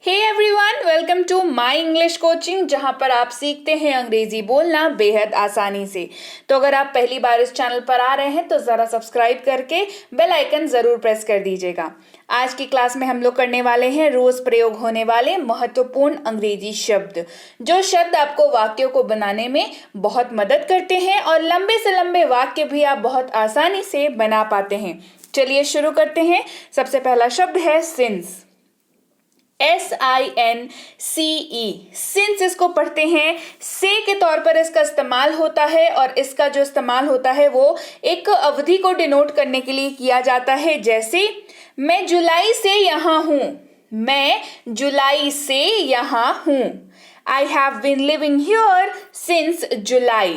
Hey everyone, welcome to my English coaching, जहां पर आप सीखते हैं अंग्रेजी बोलना बेहद आसानी से। तो अगर आप पहली बार इस चैनल पर आ रहे हैं तो ज़रा सब्सक्राइब करके बेल आइकन ज़रूर प्रेस कर दीजिएगा। आज की क्लास में हम लोग करने वाले हैं रोज़ प्रयोग होने वाले महत्वपूर्ण अंग्रेजी शब्द, जो शब्द आपको वाक्यों को बनाने में बहुत मदद करते हैं और लंबे से लंबे वाक्य भी आप बहुत आसानी से बना पाते हैं। चलिए शुरू करते हैं। सबसे पहला शब्द है सिंस। SINCE, सिंस इसको पढ़ते हैं। से के तौर पर इसका इस्तेमाल होता है और इसका जो इस्तेमाल होता है वो एक अवधि को डिनोट करने के लिए किया जाता है। जैसे मैं जुलाई से यहाँ हूँ, मैं जुलाई से यहाँ हूँ। I have been living here since July.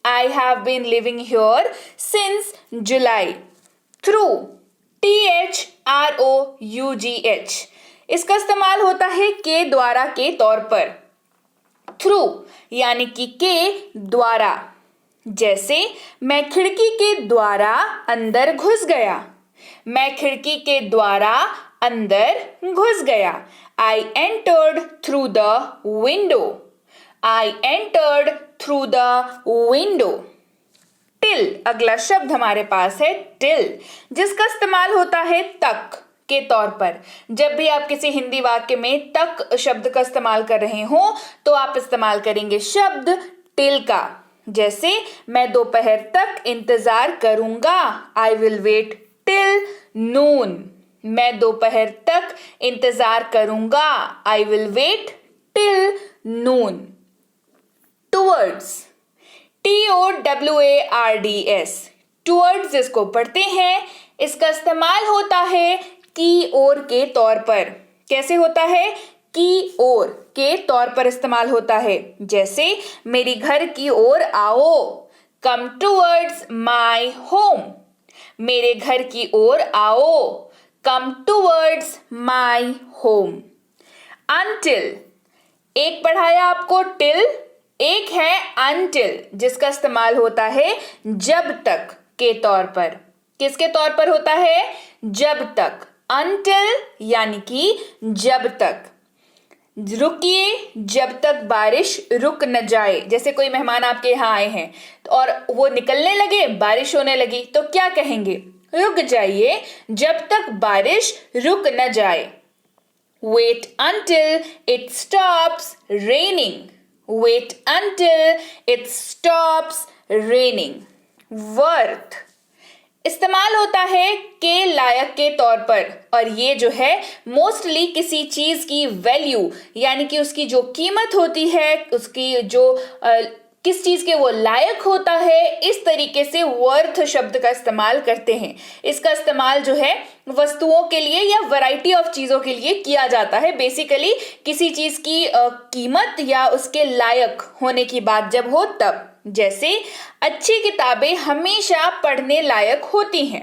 I have been living here since July. Through, THROUGH, इसका इस्तेमाल होता है के द्वारा के तौर पर। थ्रू यानी कि के द्वारा। जैसे मैं खिड़की के द्वारा अंदर घुस गया, मैं खिड़की के द्वारा अंदर घुस गया। I entered through the window. I entered through the window. Till, अगला शब्द हमारे पास है टिल, जिसका इस्तेमाल होता है तक के तौर पर। जब भी आप किसी हिंदी वाक्य में तक शब्द का इस्तेमाल कर रहे हो तो आप इस्तेमाल करेंगे शब्द टिल का। जैसे मैं दोपहर तक इंतजार करूंगा, I will wait till noon. मैं दोपहर तक इंतजार करूंगा, I will wait till noon. Towards, TOWARDS, towards इसको पढ़ते हैं। इसका इस्तेमाल होता है की ओर के तौर पर। कैसे होता है? की ओर के तौर पर इस्तेमाल होता है। जैसे मेरी घर की ओर आओ, कम टूवर्ड्स माई होम। मेरे घर की ओर आओ, come towards my home. Until, एक पढ़ाया आपको टिल, एक है अनटिल, जिसका इस्तेमाल होता है जब तक के तौर पर। किसके तौर पर होता है? जब तक। Until यानी कि जब तक। रुकिए जब तक बारिश रुक न जाए। जैसे कोई मेहमान आपके यहाँ आए हैं और वो निकलने लगे, बारिश होने लगी, तो क्या कहेंगे? रुक जाइए जब तक बारिश रुक न जाए। Wait until it stops raining. Wait until it stops raining. Worth, इस्तेमाल होता है के लायक के तौर पर, और ये जो है मोस्टली किसी चीज की वैल्यू यानी कि उसकी जो कीमत होती है, उसकी जो किस चीज के वो लायक होता है, इस तरीके से वर्थ शब्द का इस्तेमाल करते हैं। इसका इस्तेमाल जो है वस्तुओं के लिए या वैरायटी ऑफ चीजों के लिए किया जाता है। बेसिकली किसी चीज की कीमत या उसके लायक होने की बात जब हो तब। जैसे अच्छी किताबें हमेशा पढ़ने लायक होती हैं।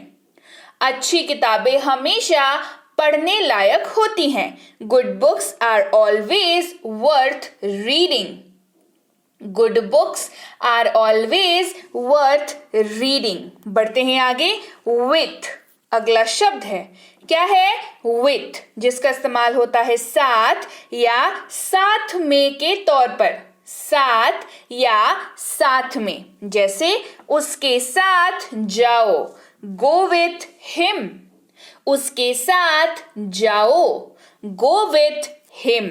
अच्छी किताबें हमेशा पढ़ने लायक होती हैं। Good books are always worth reading. Good books are always worth reading. बढ़ते हैं आगे। विथ, अगला शब्द है। क्या है? विथ, जिसका इस्तेमाल होता है साथ या साथ में के तौर पर। साथ या साथ में। जैसे उसके साथ जाओ, गो विथ हिम। उसके साथ जाओ, गो विथ हिम।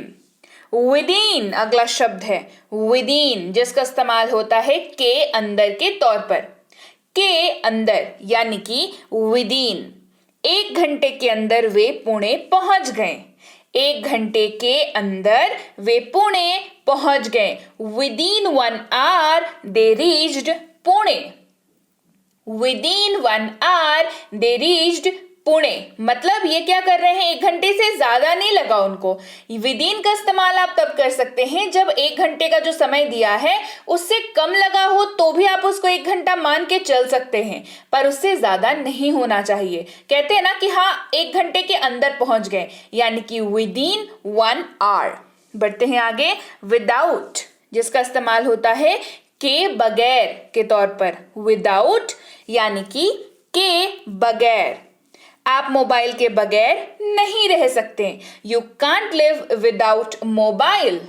विदिन, अगला शब्द है विदिन, जिसका इस्तेमाल होता है के अंदर के तौर पर। के अंदर यानी कि विदिन। 1 घंटे के अंदर वे पुणे पहुंच गए। 1 घंटे के अंदर वे पुणे पहुंच गए। Within 1 hour they reached Pune. Within 1 hour they reached Pune. मतलब ये क्या कर रहे हैं? 1 घंटे से ज्यादा नहीं लगा उनको। विदिन का इस्तेमाल आप तब कर सकते हैं जब 1 घंटे का जो समय दिया है उससे कम लगा हो, तो भी आप उसको 1 घंटा मान के चल सकते हैं, पर उससे ज्यादा नहीं होना चाहिए। कहते हैं ना कि हाँ 1 घंटे के अंदर पहुंच गए, यानी कि विदिन 1 hour। बढ़ते हैं आगे। विदाउट, जिसका इस्तेमाल होता है के बगैर के तौर पर। विदाउट यानी कि के बगैर। आप मोबाइल के बगैर नहीं रह सकते। You can't live without mobile.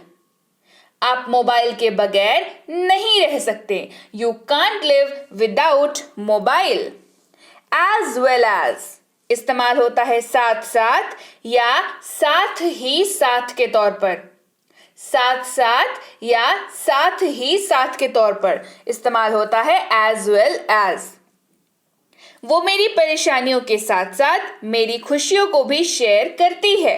आप मोबाइल के बगैर नहीं रह सकते। You can't live without mobile. As well as इस्तेमाल होता है साथ साथ या साथ ही साथ के तौर पर। साथ साथ या साथ ही साथ के तौर पर इस्तेमाल होता है एज वेल एज। वो मेरी परेशानियों के साथ साथ मेरी खुशियों को भी शेयर करती है।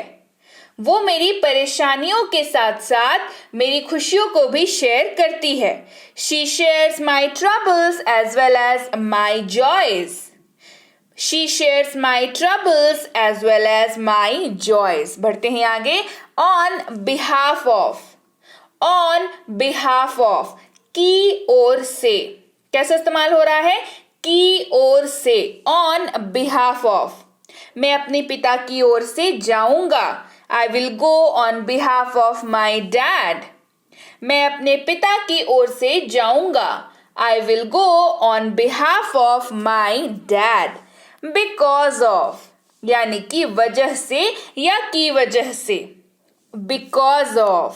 वो मेरी परेशानियों के साथ साथ मेरी खुशियों को भी शेयर करती है। She shares my troubles as well as my joys. She shares my troubles as well as my joys. बढ़ते हैं आगे। On behalf of. On behalf of. की ओर से कैसे इस्तेमाल हो रहा है? की ओर से। On behalf of. मैं अपने पिता की ओर से जाऊंगा। I will go on behalf of my dad. मैं अपने पिता की ओर से जाऊंगा। I will go on behalf of my dad. Because of यानी कि वजह से या की वजह से। Because of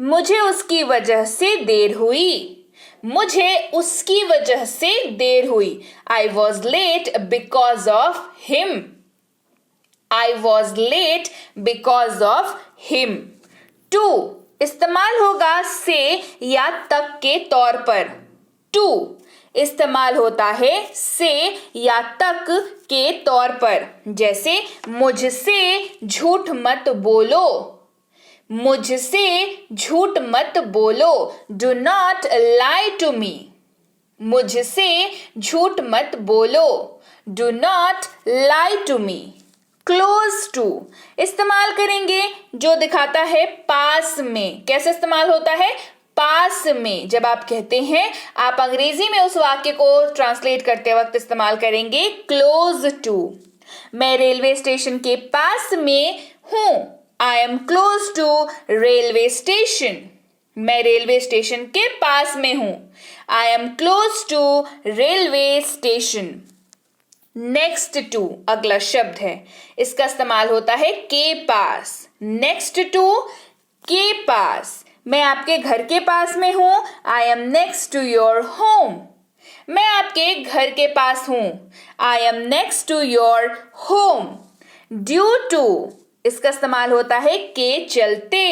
मुझे उसकी वजह से देर हुई। मुझे उसकी वजह से देर हुई। I was late because of him. I was late because of him. To इस्तेमाल होगा से या तक के तौर पर। To इस्तेमाल होता है से या तक के तौर पर। जैसे मुझसे झूठ मत बोलो। मुझसे झूठ मत बोलो। Do not lie to me. मुझसे झूठ मत बोलो। Do not lie to me. Close to इस्तेमाल करेंगे जो दिखाता है पास में। कैसे इस्तेमाल होता है? पास में। जब आप कहते हैं, आप अंग्रेजी में उस वाक्य को ट्रांसलेट करते वक्त इस्तेमाल करेंगे क्लोज टू। मैं रेलवे स्टेशन के पास में हूं। I am close to railway station. मैं रेलवे स्टेशन के पास में हूं। I am close to railway station. Next to अगला शब्द है। इसका इस्तेमाल होता है के पास। नेक्स्ट टू के पास। मैं आपके घर के पास में हूं। I am next to your home. मैं आपके घर के पास हूं। I am next to your home. Due to इसका इस्तेमाल होता है के चलते।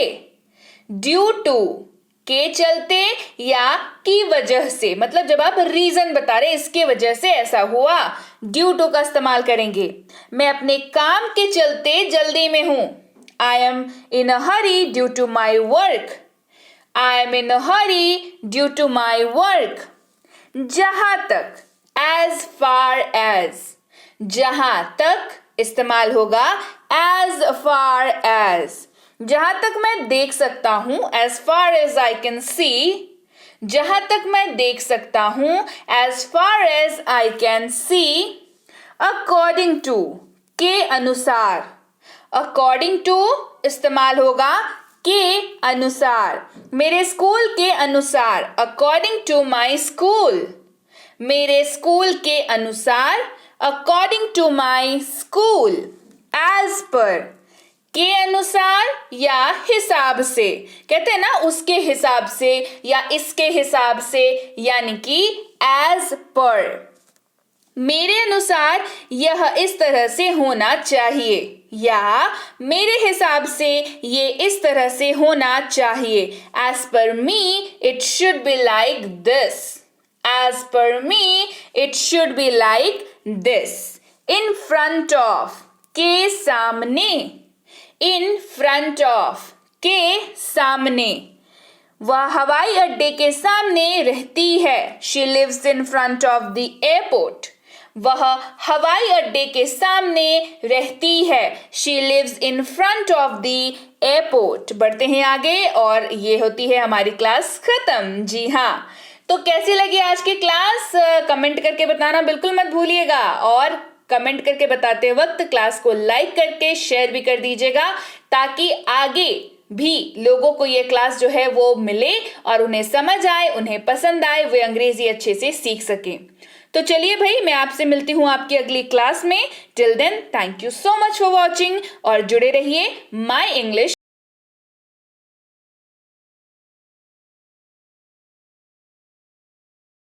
ड्यू टू के चलते या की वजह से, मतलब जब आप रीजन बता रहे इसके वजह से ऐसा हुआ, ड्यू टू का इस्तेमाल करेंगे। मैं अपने काम के चलते जल्दी में हूं। I am in a hurry due to my work. I am in a hurry due to my work. जहां तक एज फार एज। जहां तक इस्तेमाल होगा एज फार एज। जहां तक मैं देख सकता हूं, as far as I can see. जहां तक मैं देख सकता हूं, as far as I can see. According to के अनुसार। अकॉर्डिंग टू इस्तेमाल होगा के अनुसार। मेरे स्कूल के अनुसार। According to my school. मेरे स्कूल के अनुसार। According to my school. As per के अनुसार या हिसाब से। कहते हैं ना उसके हिसाब से या इसके हिसाब से, यानी कि एज पर। मेरे अनुसार यह इस तरह से होना चाहिए, या मेरे हिसाब से ये इस तरह से होना चाहिए। As per me it should be like this. As per me it should be like this. In front of के सामने। इन फ्रंट ऑफ के सामने। वह हवाई अड्डे के सामने रहती है। She lives in front of the airport. वह हवाई अड्डे के सामने रहती है। She lives in front of the airport. बढ़ते हैं आगे और ये होती है हमारी क्लास खत्म। जी हाँ, तो कैसी लगी आज की क्लास कमेंट करके बताना बिल्कुल मत भूलिएगा, और कमेंट करके बताते वक्त क्लास को लाइक करके शेयर भी कर दीजिएगा, ताकि आगे भी लोगों को ये क्लास जो है वो मिले और उन्हें समझ आए, उन्हें पसंद आए, वे अंग्रेजी अच्छे से सीख सकें। तो चलिए भाई, मैं आपसे मिलती हूँ आपकी अगली क्लास में। Till then, thank you so much for watching और जुड़े रहिए माई इंग्लिश